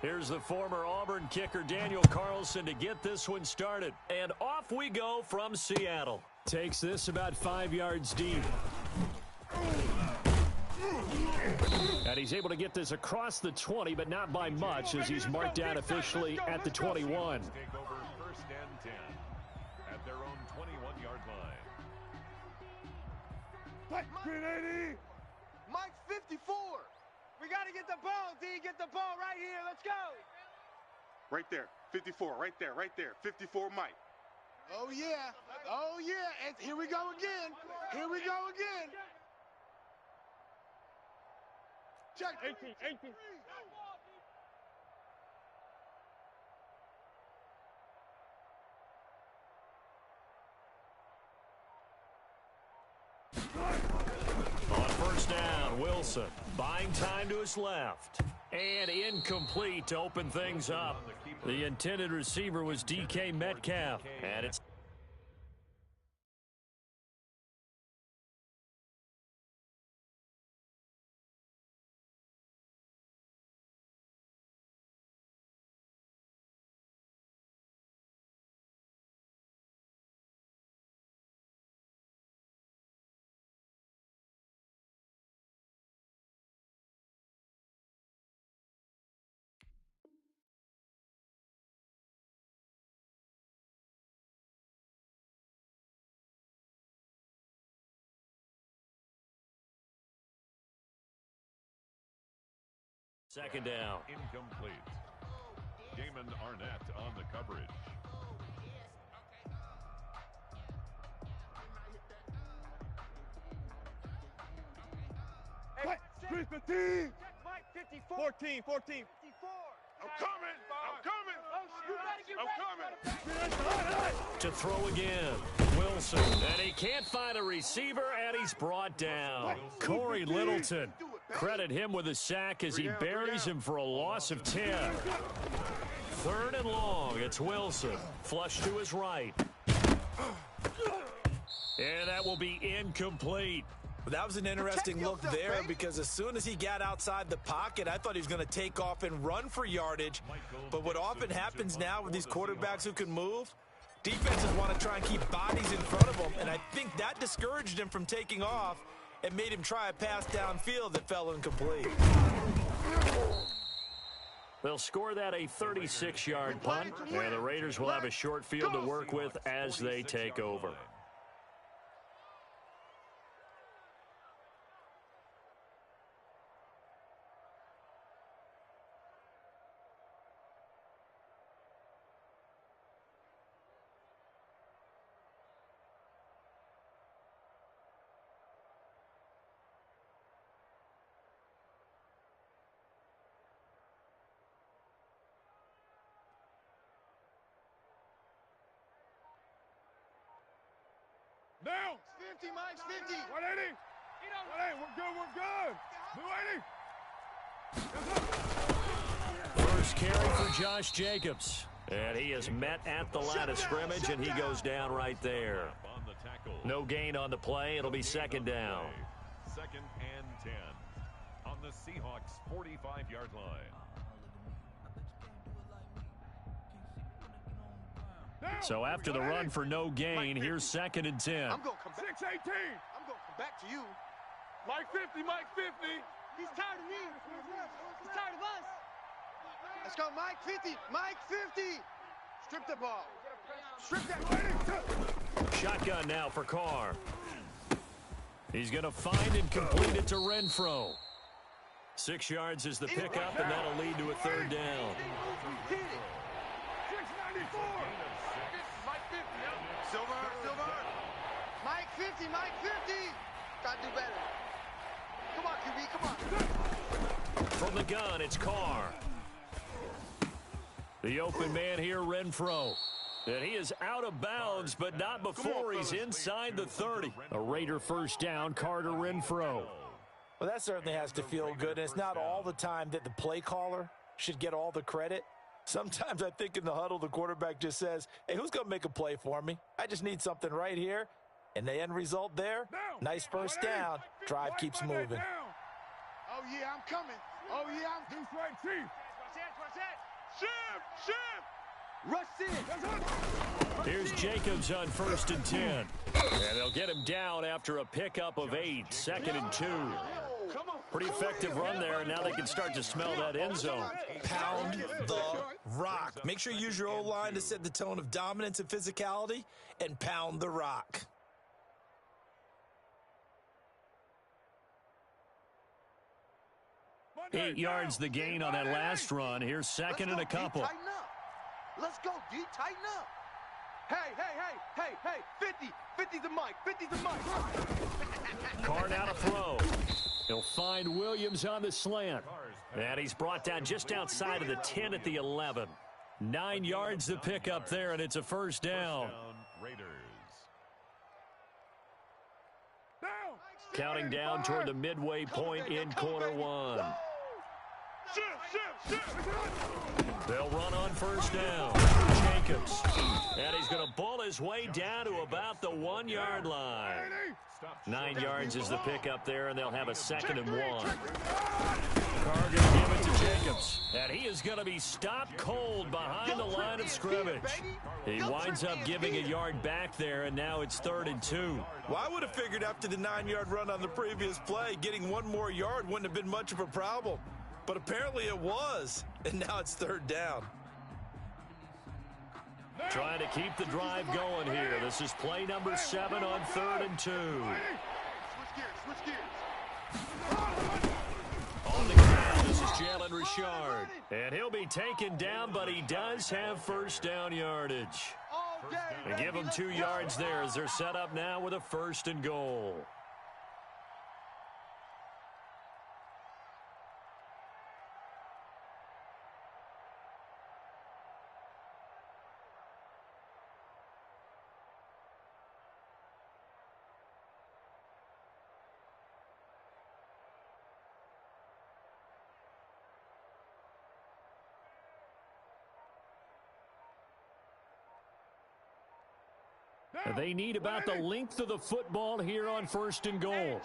Here's the former Auburn kicker Daniel Carlson to get this one started. And off we go from Seattle. Takes this about 5 yards deep. And he's able to get this across the 20, but not by much, as he's marked down officially at the 21. Take over 1st and 10 at their own 21-yard line. Green 80. Mike 54. We got to get the ball, D. Get the ball right here. Let's go. Right there. 54. Right there. Right there. 54 Mike. Oh, yeah. Oh, yeah. And here we go again. Here we go again. Check. 18. On 1st down, Wilson buying time to his left. And incomplete to open things up. The intended receiver was DK Metcalf. And it's second down. Incomplete. Damon Arnett on the coverage. Hey, 315. Mike 54. 14. 54. I'm coming. To throw again, Wilson, and he can't find a receiver, and he's brought down. Corey Littleton, credit him with a sack as he buries him for a loss of 10. 3rd and long, it's Wilson, flush to his right. And that will be incomplete. That was an interesting look there, because as soon as he got outside the pocket, I thought he was going to take off and run for yardage. But what often happens now with these quarterbacks who can move, defenses want to try and keep bodies in front of them, and I think that discouraged him from taking off and made him try a pass downfield that fell incomplete. They'll score that a 36-yard punt, and the Raiders will have a short field to work with as they take over. Down. 50, Mike's 50. 180. 180. We're good. New 80. First carry for Josh Jacobs. And he is met at the line of scrimmage, and he goes down right there. No gain on the play. It'll be 2nd down. 2nd and 10 on the Seahawks' 45-yard line. So after the run for no gain, here's 2nd and 10. I'm going to come back. 618. I'm going to come back to you. Mike 50. He's tired of me. He's tired of us. Let's go, Mike 50. Mike 50. Strip the ball. Strip that. Shotgun now for Carr. He's going to find and complete it to Renfro. 6 yards is the pickup, and that'll lead to a 3rd down. 694. Silver. Mike 50. Got to do better. Come on, QB, come on. From the gun, it's Carr. The open man here, Renfro. And he is out of bounds, but not before he's inside the 30. A Raider 1st down, Carter Renfro. Well, that certainly has to feel good, and it's not all the time that the play caller should get all the credit. Sometimes I think in the huddle, the quarterback just says, hey, who's going to make a play for me? I just need something right here. And the end result there, nice 1st down. Drive keeps moving. Oh, yeah, I'm coming. Oh, yeah, I'm Deuce right, Chief. Rush in. Here's Jacobs on 1st and 10. And they'll get him down after a pickup of 8. 2nd and 2. Pretty effective run there, and now they can start to smell that end zone. Pound the rock. Make sure you use your O-line to set the tone of dominance and physicality, and pound the rock. Eight yards the gain on that last run. Here's 2nd and a couple. Let's go, D. Tighten up. Hey. 50. 50's the mic. 50's the mic. Carr now to throw. He'll find Williams on the slant. And he's brought down just outside of the 10 at the 11. 9 yards to pick up there, and it's a first down. Raiders. Counting down toward the midway point in quarter one. They'll run on first down. Jacobs. And he's going to bull his way down to about the 1-yard line. 9 yards is the pickup there, and they'll have a 2nd and 1. Carr going to give it to Jacobs. And he is going to be stopped cold behind the line of scrimmage. He winds up giving a yard back there, and now it's 3rd and 2. Well, I would have figured after the 9-yard run on the previous play, getting 1 more yard wouldn't have been much of a problem. But apparently it was, and now it's 3rd down. Trying to keep the drive going here. This is play number 7 on 3rd and 2. Switch gears. On the ground, this is Jalen Richard. And he'll be taken down, but he does have first down yardage. They give him 2 yards there as they're set up now with a 1st and goal. They need about the length of the football here on 1st and goal.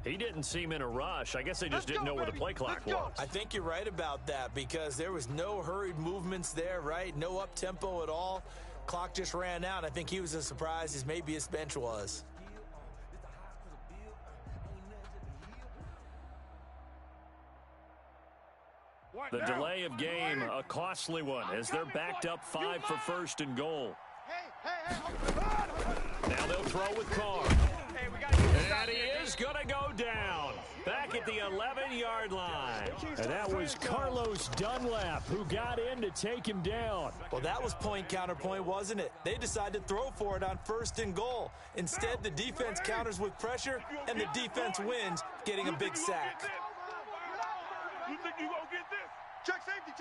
He didn't seem in a rush. I guess they just didn't know where the play clock was. I think you're right about that because there was no hurried movements there, right? No up-tempo at all. Clock just ran out. I think he was as surprised as maybe his bench was. The delay of game, a costly one, as they're backed up 5 for 1st and goal. Now they'll throw with Carr. And he is going to go down. Back at the 11-yard line. And that was Carlos Dunlap who got in to take him down. Well, that was point counterpoint, wasn't it? They decided to throw for it on 1st and goal. Instead, the defense counters with pressure, and the defense wins, getting a big sack. You think you gonna get this? Check safety.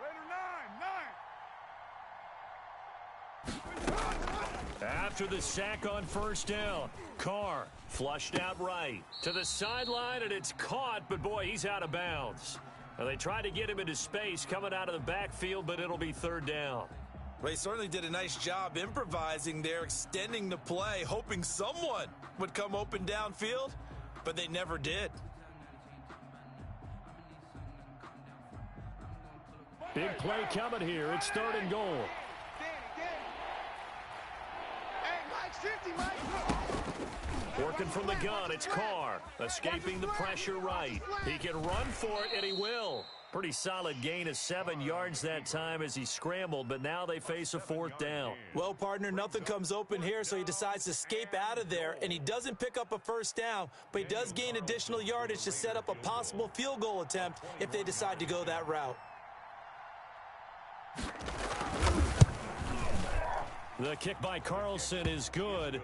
Raider 9. After the sack on 1st down, Carr flushed out right to the sideline, and it's caught, but boy, he's out of bounds. Now, they tried to get him into space coming out of the backfield, but it'll be 3rd down. Well, he certainly did a nice job improvising there, extending the play, hoping someone would come open downfield, but they never did. Big play coming here. It's 3rd and goal. Hey, Mike. Working from the gun, it's Carr. Escaping the pressure right. He can run for it, and he will. Pretty solid gain of 7 yards that time as he scrambled, but now they face a 4th down. Well, partner, nothing comes open here, so he decides to escape out of there, and he doesn't pick up a 1st down, but he does gain additional yardage to set up a possible field goal attempt if they decide to go that route. The kick by Carlson is good.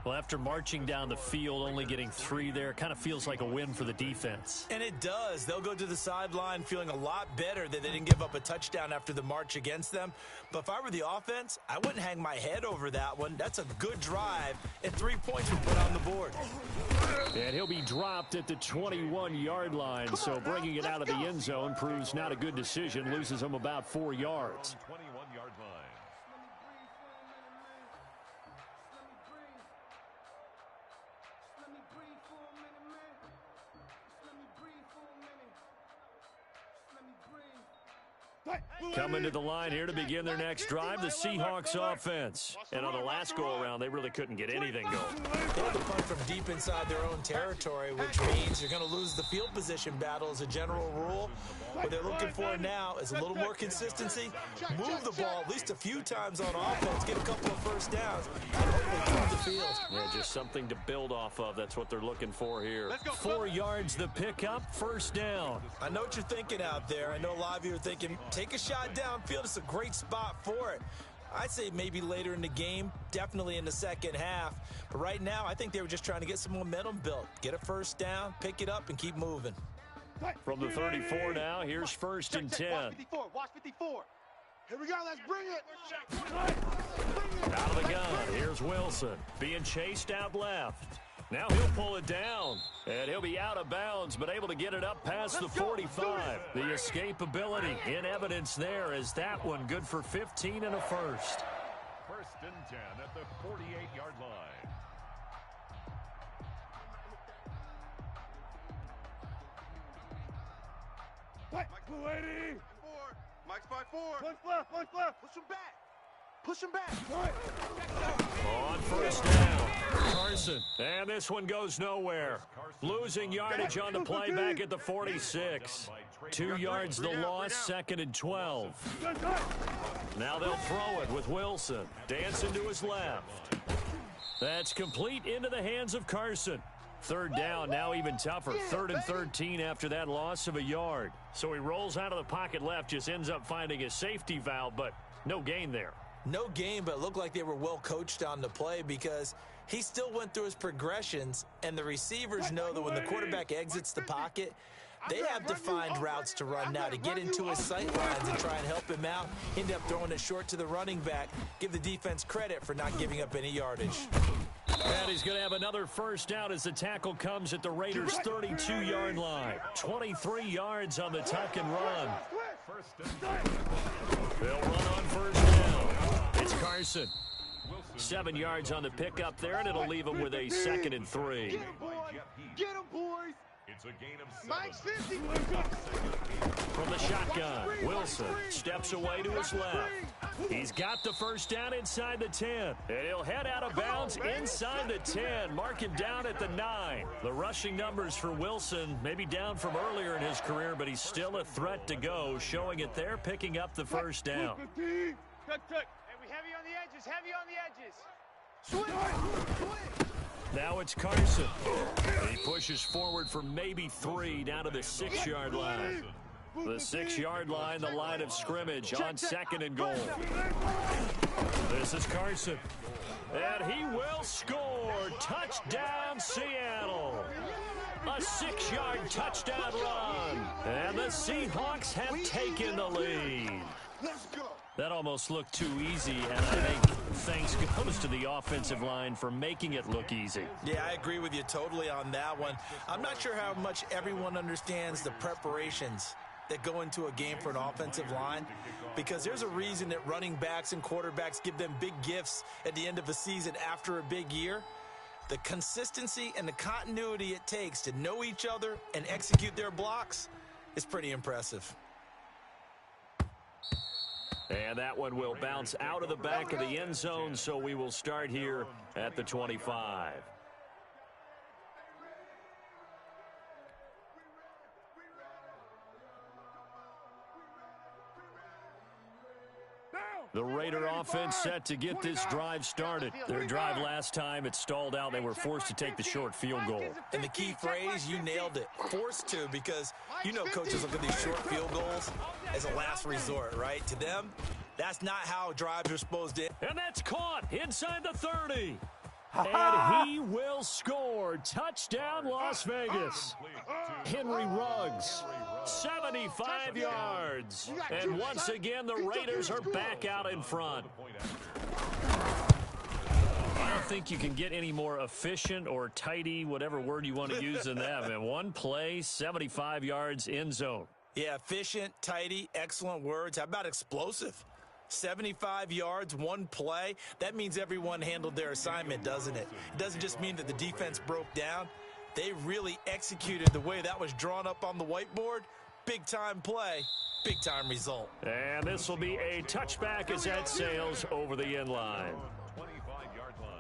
Well, after marching down the field, only getting 3 there, kind of feels like a win for the defense. And it does. They'll go to the sideline feeling a lot better that they didn't give up a touchdown after the march against them. But if I were the offense, I wouldn't hang my head over that one. That's a good drive, and 3 points were put on the board. And he'll be dropped at the 21-yard line, so bringing it out of the end zone proves not a good decision, loses him about 4 yards. 21 yards Coming to the line here to begin their next drive, the Seahawks offense. And on the last go-around, they really couldn't get anything going. They had to punt from deep inside their own territory, which means you're going to lose the field position battle as a general rule. What they're looking for now is a little more consistency, move the ball at least a few times on offense, get a couple of first downs, and hopefully flip the field. Yeah, just something to build off of. That's what they're looking for here. 4 yards the pickup, first down. I know what you're thinking out there. I know a lot of you are thinking, take a shot downfield. It's a great spot for it. I'd say maybe later in the game, definitely in the second half. But right now, I think they were just trying to get some momentum built. Get a first down, pick it up, and keep moving. From the 34 now, here's first and 10. Watch 54. Watch 54. Here we go. Let's bring it. Out of the gun, here's Wilson. Being chased out left. Now he'll pull it down, and he'll be out of bounds, but able to get it up past the 45. The escapability in evidence there as that one good for 15 and a first. First and 10 at the 48-yard line. Mike's 280. Mike's 5-4. Punch left. Push him back. Push him back. On first down, Carson. And this one goes nowhere. Losing yardage on the play back at the 46. 2 yards the loss, second and 12. Now they'll throw it with Wilson. Dancing to his left. That's complete into the hands of Carson. Third down, now even tougher. 3rd and 13 after that loss of a yard. So he rolls out of the pocket left, just ends up finding a safety valve, but no gain there. No game, but it looked like they were well coached on the play because he still went through his progressions, and the receivers know that when the quarterback exits the pocket, they have defined routes to run now to get into his sight lines and try and help him out. End up throwing it short to the running back. Give the defense credit for not giving up any yardage. And he's going to have another first down as the tackle comes at the Raiders' 32-yard line. 23 yards on the tuck and run. They'll run on first down. It's Carson. 7 yards on the pickup there, and it'll leave him with a 2nd and 3. Get him, boys. It's a gain of 7. Mike's 50. From the shotgun, Wilson steps away to his left. He's got the first down inside the 10. And he'll head out of bounds inside the 10. Mark him down at the 9. The rushing numbers for Wilson maybe down from earlier in his career, but he's still a threat to go, showing it there, picking up the first down. Hey, we heavy on the edges. Heavy on the edges. Switch. Now it's Carson. He pushes forward for maybe 3 down to the 6-yard line. The 6-yard line, the line of scrimmage on 2nd and goal. This is Carson. And he will score. Touchdown, Seattle. A 6-yard touchdown run. And the Seahawks have taken the lead. Let's go. That almost looked too easy, and I think thanks goes to the offensive line for making it look easy. Yeah, I agree with you totally on that one. I'm not sure how much everyone understands the preparations that go into a game for an offensive line, because there's a reason that running backs and quarterbacks give them big gifts at the end of a season after a big year. The consistency and the continuity it takes to know each other and execute their blocks is pretty impressive. And that one will bounce out of the back of the end zone, so we will start here at the 25. The Raider offense set to get this drive started. Their drive last time, it stalled out. They were forced to take the short field goal. And the key phrase, you nailed it, forced to, because you know coaches look at these short field goals as a last resort, right? To them, that's not how drives are supposed to. And that's caught inside the 30. And he will score. Touchdown, Las Vegas. Henry Ruggs, 75 yards. And once again, the Raiders are back out in front. I don't think you can get any more efficient or tidy, whatever word you want to use than that. Man, one play, 75 yards, end zone. Yeah, efficient, tidy, excellent words. How about explosive? 75 yards, one play. That means everyone handled their assignment, doesn't it? It doesn't just mean that the defense broke down. They really executed the way that was drawn up on the whiteboard. Big-time play, big-time result. And this will be a touchback as that sails over the end line. 25-yard line.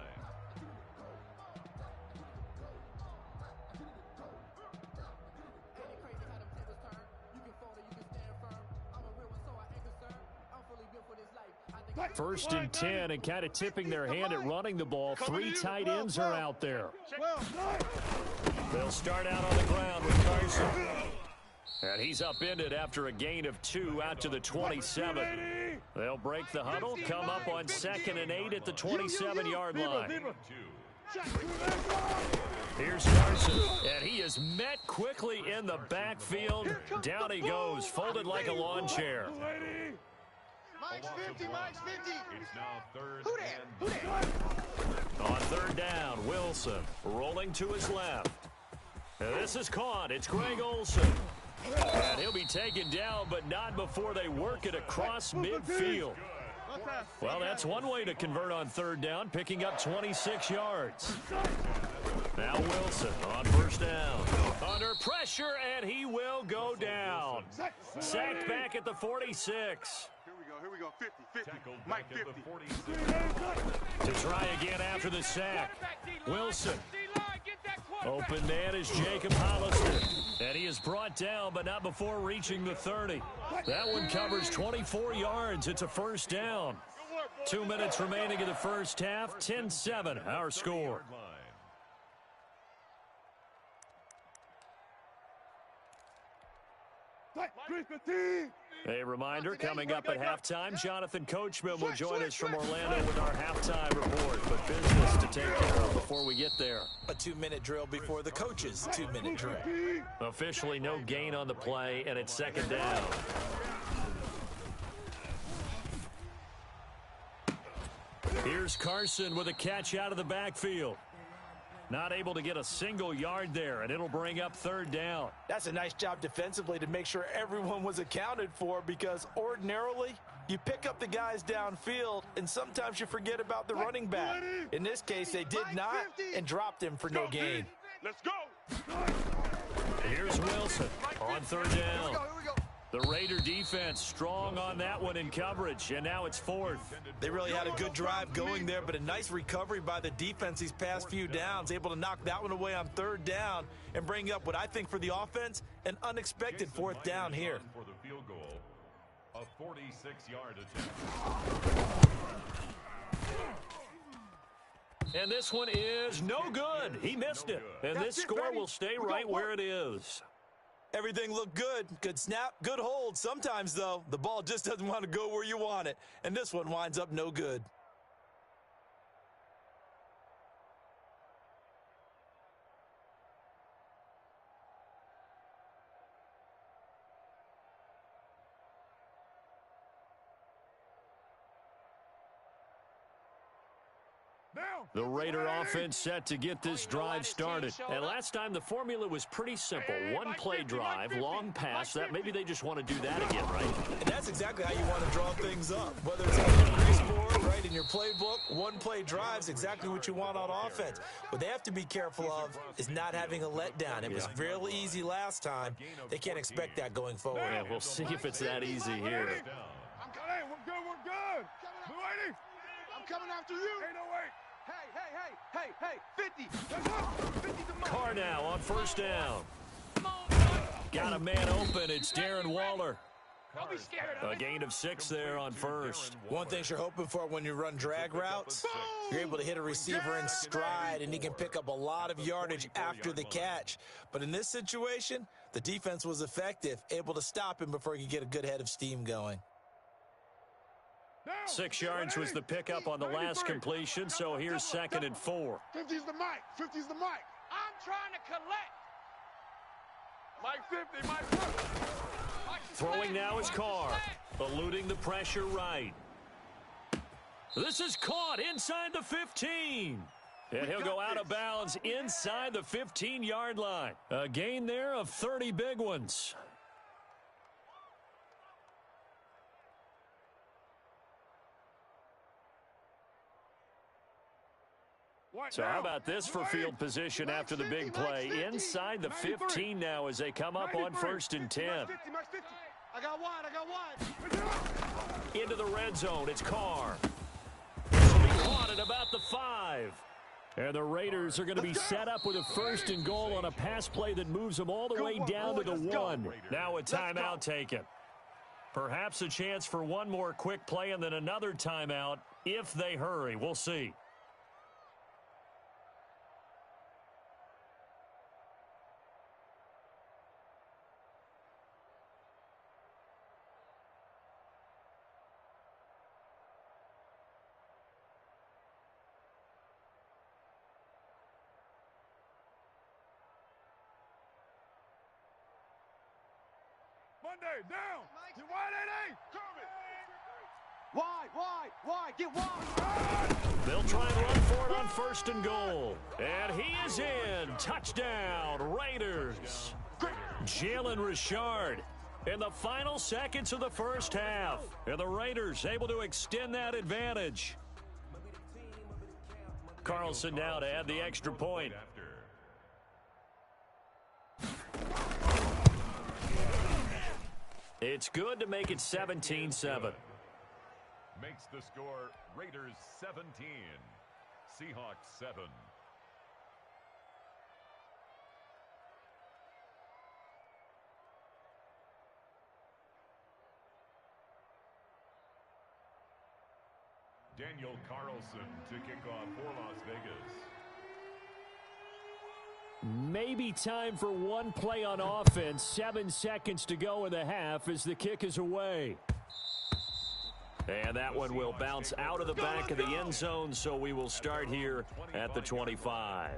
First and 10, and kind of tipping their hand at running the ball. Three tight ends are out there. They'll start out on the ground with Carson. And he's upended after a gain of 2 out to the 27. They'll break the huddle, come up on 2nd and 8 at the 27-yard line. Here's Carson, and he is met quickly in the backfield. Down he goes, folded like a lawn chair. Mike's 50, Mike's 50. It's now third Who that? On third down, Wilson rolling to his left. And this is caught. It's Greg Olsen. And he'll be taken down, but not before they work it across midfield. Well, that's one way to convert on third down, picking up 26 yards. Now Wilson on first down. Under pressure, and he will go down. Sacked back at the 46. Here we go. 50, 50. Tackled Mike back at 50. the 46. To try again after the sack. Wilson. Open man is Jacob Hollister. And he is brought down, but not before reaching the 30. That one covers 24 yards. It's a first down. 2 minutes remaining in the first half. 10-7, our score. A reminder, coming up at halftime, Jonathan Coachman will join us from Orlando with our halftime report. But business to take care of before we get there. A 2-minute drill before the coach's 2-minute drill. Officially no gain on the play, and it's second down. Here's Carson with a catch out of the backfield. Not able to get a single yard there, and it'll bring up third down. That's a nice job defensively to make sure everyone was accounted for, because ordinarily you pick up the guys downfield and sometimes you forget about the running back. In this case, they did not and dropped him for no gain. Let's go. Here's Wilson on third down. The Raider defense strong on that one in coverage, and now it's fourth. They really had a good drive going there, but a nice recovery by the defense these past few downs, able to knock that one away on third down and bring up what I think for the offense, an unexpected fourth down here. For the field goal, a 46-yard attempt. And this one is no good. He missed it. And this score will stay right where it is. Everything looked good. Good snap, good hold. Sometimes, though, the ball just doesn't want to go where you want it. And this one winds up no good. The Raider offense set to get this drive started. And last time the formula was pretty simple. One play drive, long pass. That maybe they just want to do that again, right? And that's exactly how you want to draw things up. Whether it's on the grease board, right, in your playbook, one play drive's exactly what you want on offense. What they have to be careful of is not having a letdown. It was real easy last time. They can't expect that going forward. Yeah, we'll see if it's that easy here. I'm coming. We're good. Blue 80. I'm coming after you. Ain't no way. Hey, 50. 50 to Mike. Carr now on first down. Got a man open. It's Darren Waller. A gain of 6 there on first. One thing you're hoping for when you run drag routes, you're able to hit a receiver in stride, and he can pick up a lot of yardage after the catch. But in this situation, the defense was effective, able to stop him before he could get a good head of steam going. 6 yards was the pickup on the last completion, so here's 2nd and 4. 50's the Mike. 50's the Mike. I'm trying to collect. Mike 50. Mike 50. Throwing now is Carr, eluding the pressure right. This is caught inside the 15. And he'll go out of bounds inside the 15-yard line. A gain there of 30 big ones. So how about this for field position after the big play? Inside the 15 now as they come up on 1st and 10. I got wide. Into the red zone, it's Carr. He caught it about the 5. And the Raiders are going to be set up with a 1st and goal on a pass play that moves them all the way down to the 1. Now a timeout taken. Perhaps a chance for one more quick play and then another timeout if they hurry. We'll see. Monday, down. Get wide, A.D. Wide. Get wide. They'll try and run for it on 1st and goal. And he is in. Touchdown, Raiders. Jalen Richard in the final seconds of the first half. And the Raiders able to extend that advantage. Carlson now to add the extra point. It's good to make it 17-7. Makes the score Raiders 17, Seahawks 7. Daniel Carlson to kick off for Las Vegas. Maybe time for one play on offense. 7 seconds to go in the half as the kick is away. And that one will bounce out of the back of the end zone, so we will start here at the 25.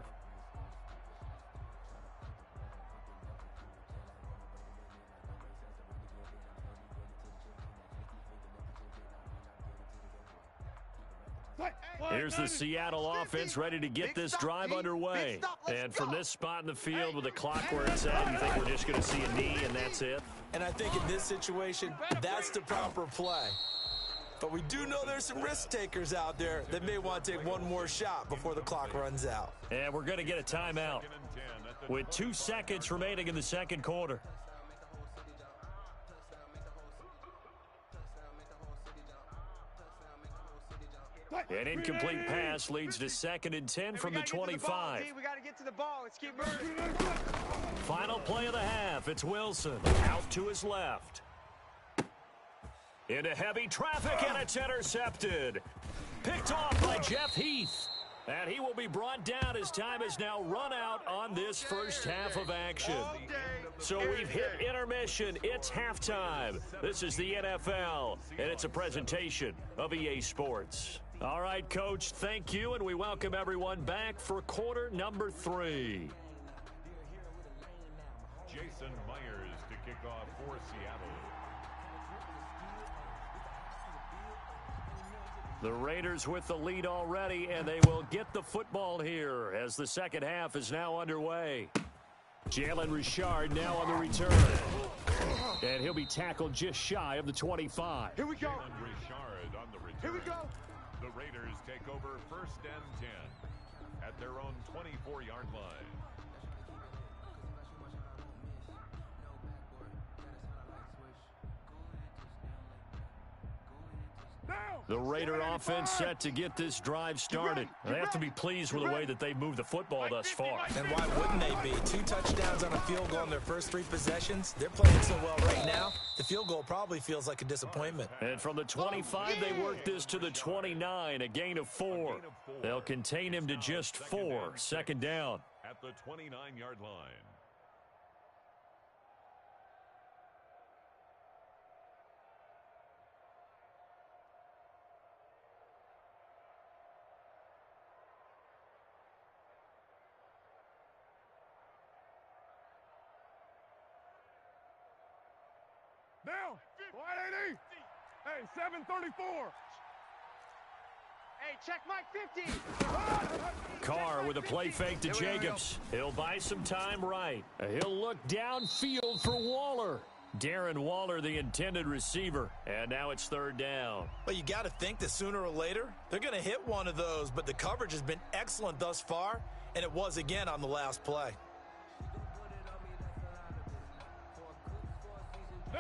Here's the Seattle offense ready to get this drive underway. And from this spot in the field with the clock where it's at, you think we're just going to see a knee and that's it? And I think in this situation, that's the proper play. But we do know there's some risk takers out there that may want to take one more shot before the clock runs out. And we're going to get a timeout with 2 seconds remaining in the second quarter. An incomplete pass leads to 2nd and 10 from the 25. We got to get to the ball. Let's keep moving. Final play of the half. It's Wilson out to his left. Into heavy traffic, and it's intercepted. Picked off by Jeff Heath. And he will be brought down as time has now run out on this first half of action. So we've hit intermission. It's halftime. This is the NFL, and it's a presentation of EA Sports. All right, Coach, thank you, and we welcome everyone back for quarter number 3. Jason Myers to kick off for Seattle. The Raiders with the lead already, and they will get the football here as the second half is now underway. Jalen Richard now on the return. And he'll be tackled just shy of the 25. Here we go. Jalen Richard on the return. Here we go. The Raiders take over 1st and 10 at their own 24-yard line. The Raider offense set to get this drive started. They have to be pleased with the way that they've moved the football thus far. And why wouldn't they be? 2 touchdowns on a field goal in their first 3 possessions. They're playing so well right now, the field goal probably feels like a disappointment. And from the 25, they work this to the 29, a gain of 4. They'll contain him to just 4, 2nd down. At the 29-yard line. Down. Wide, A.D. Hey, 734. Hey, check Mike 50. Carr with a play fake to Jacobs. He'll buy some time right. He'll look downfield for Waller. Darren Waller, the intended receiver. And now it's third down. Well, you got to think that sooner or later, they're going to hit one of those, but the coverage has been excellent thus far, and it was again on the last play.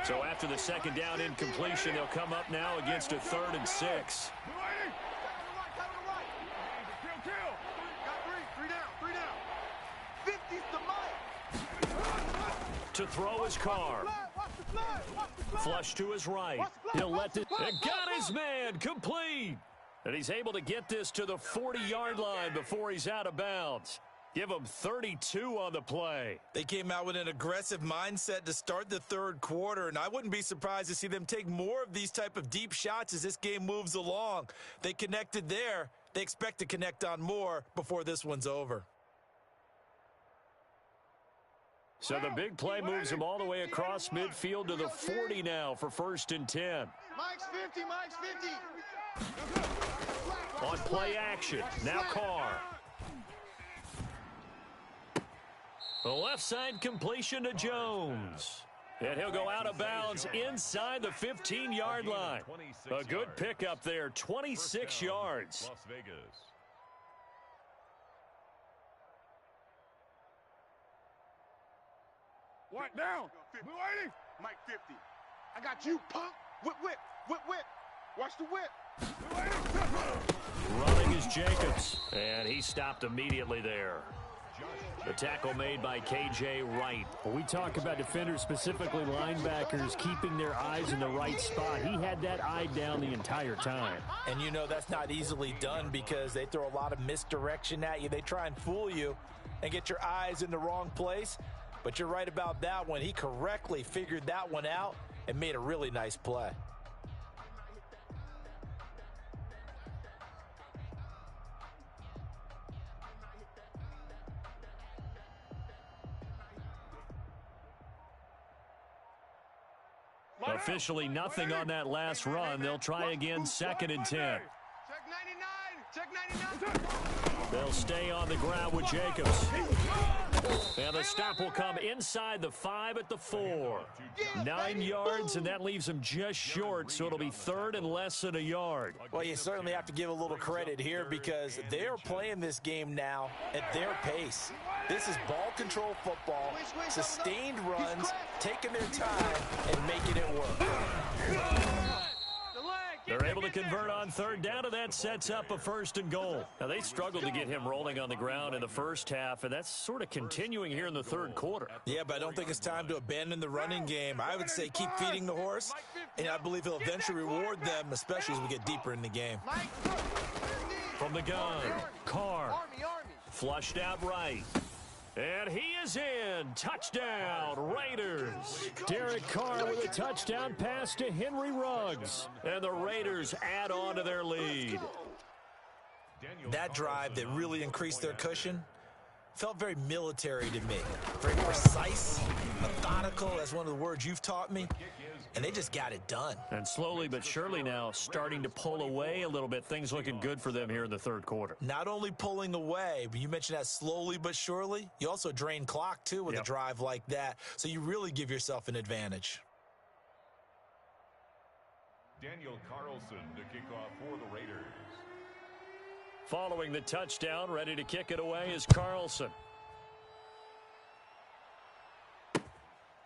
So after the second down incompletion, they'll come up now against a 3rd and 6. To throw his car. Flush to his right. He'll let this. And got his man complete. And he's able to get this to the 40-yard line before he's out of bounds. Give him 32 on the play. They came out with an aggressive mindset to start the third quarter, and I wouldn't be surprised to see them take more of these type of deep shots as this game moves along. They connected there. They expect to connect on more before this one's over. So the big play moves him all the way across midfield to the 40 now for 1st and 10. Mike's 50, Mike's 50. On play action, now Carr. The left side completion to Jones. And he'll go out of bounds inside the 15-yard line. A good pickup there, 26 yards. Las Vegas. What down? Blue 80. Mike 50. I got you, punk. Whip, whip, whip, whip. Watch the whip. Blue 80. Running is Jacobs. And he stopped immediately there. The tackle made by K.J. Wright. When we talk about defenders, specifically linebackers, keeping their eyes in the right spot, he had that eye down the entire time. And you know that's not easily done because they throw a lot of misdirection at you. They try and fool you and get your eyes in the wrong place. But you're right about that one. He correctly figured that one out and made a really nice play. Officially nothing on that last run. They'll try again 2nd and 10. Check 99. Check 99. They'll stay on the ground with Jacobs. And the stop will come inside the 5 at the 4. 9 yards, and that leaves them just short, so it'll be 3rd and less than a yard. Well, you certainly have to give a little credit here because they are playing this game now at their pace. This is ball control football, sustained runs, taking their time, and making it work. They're able to convert on 3rd down, and that sets up a 1st and goal. Now, they struggled to get him rolling on the ground in the first half, and that's sort of continuing here in the 3rd quarter. Yeah, but I don't think it's time to abandon the running game. I would say keep feeding the horse, and I believe he'll eventually reward them, especially as we get deeper in the game. From the gun, Carr. Flushed out right. And he is in. Touchdown, Raiders. Derek Carr with a touchdown pass to Henry Ruggs. And the Raiders add on to their lead. That drive that really increased their cushion felt very military to me. Very precise, methodical, that's one of the words you've taught me. And they just got it done. And slowly but surely now starting to pull away a little bit. Things looking good for them here in the 3rd quarter. Not only pulling away, but you mentioned that slowly but surely. You also drain clock, too, with a drive like that. So you really give yourself an advantage. Daniel Carlson to kick off for the Raiders. Following the touchdown, ready to kick it away is Carlson.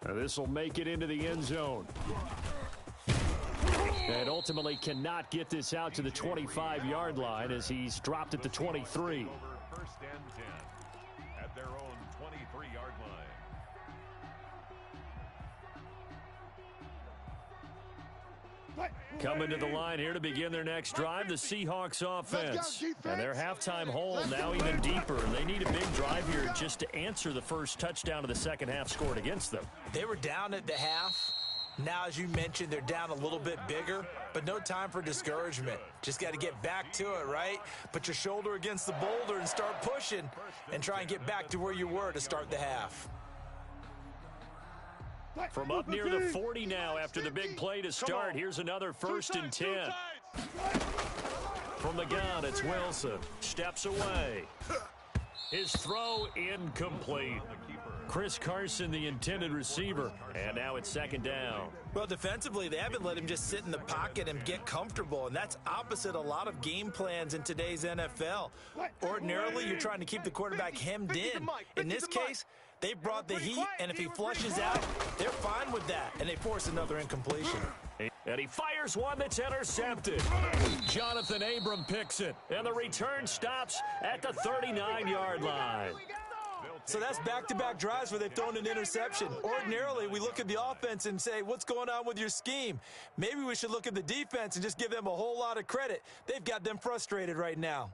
This will make it into the end zone. And ultimately cannot get this out to the 25-yard line as he's dropped at the 23. 1st and 10 at their own 23-yard line. Coming to the line here to begin their next drive, the Seahawks offense. And their halftime hole now even deeper. They need a big drive here just to answer the first touchdown of the second half scored against them. They were down at the half. Now, as you mentioned, they're down a little bit bigger, but no time for discouragement. Just got to get back to it, right? Put your shoulder against the boulder and start pushing and try and get back to where you were to start the half. From up near the 40 now after the big play to start. Here's another 1st and 10. From the gun, it's Wilson. Steps away. His throw incomplete. Chris Carson, the intended receiver. And now it's second down. Well, defensively, they haven't let him just sit in the pocket and get comfortable, and that's opposite a lot of game plans in today's NFL. Ordinarily, you're trying to keep the quarterback hemmed in. In this case, they brought the heat, and if he flushes out, they're fine with that, and they force another incompletion. And he fires one that's intercepted. Jonathan Abram picks it, and the return stops at the 39-yard line. So that's back-to-back drives where they've thrown an interception. Ordinarily, we look at the offense and say, what's going on with your scheme? Maybe we should look at the defense and just give them a whole lot of credit. They've got them frustrated right now.